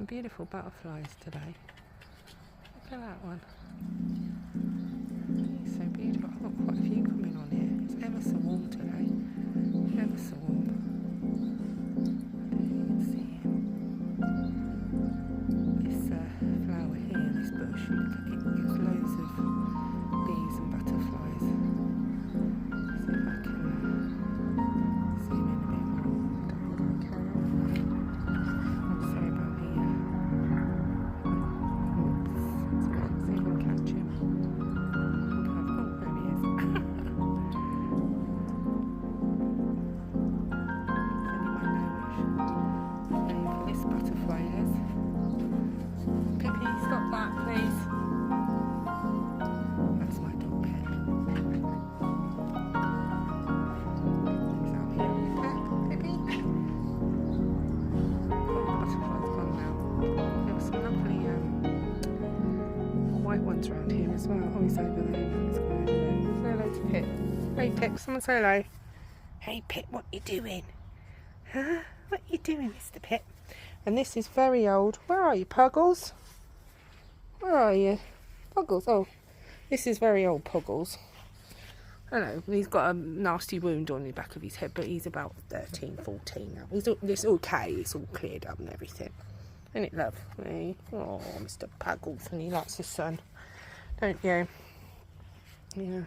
some beautiful butterflies today. Look at that one. It's so beautiful. I've got quite a few coming on here. It's ever so warm today. Ever so warm. I don't know if you can see this flower here, this bush. It gets loads of bees and butterflies. See if I can zoom in a bit more. Don't think I can. I'm sorry about the oops. Let's see if I can catch him. Oh, there he is. Does anyone know which name for this butterfly is? Pippi, stop that, please. That's my dog Pip. He's out here. Pippi. Oh, the butterfly's gone now. There were some lovely white ones around here as well. Oh, he's over there. He's gone over there. Say hello to Pip. Hey Pip, someone say hello. Hey Pip, what you doing? Huh? What you doing, Mr. Pip? And this is very old. Where are you, Puggles? Where are you? Puggles. Oh, this is very old Puggles. Hello. He's got a nasty wound on the back of his head, but he's about 13, 14 now. It's okay. It's all cleared up and everything. Isn't it lovely? Oh, Mr. Puggles. And he likes the sun. Don't you? Yeah.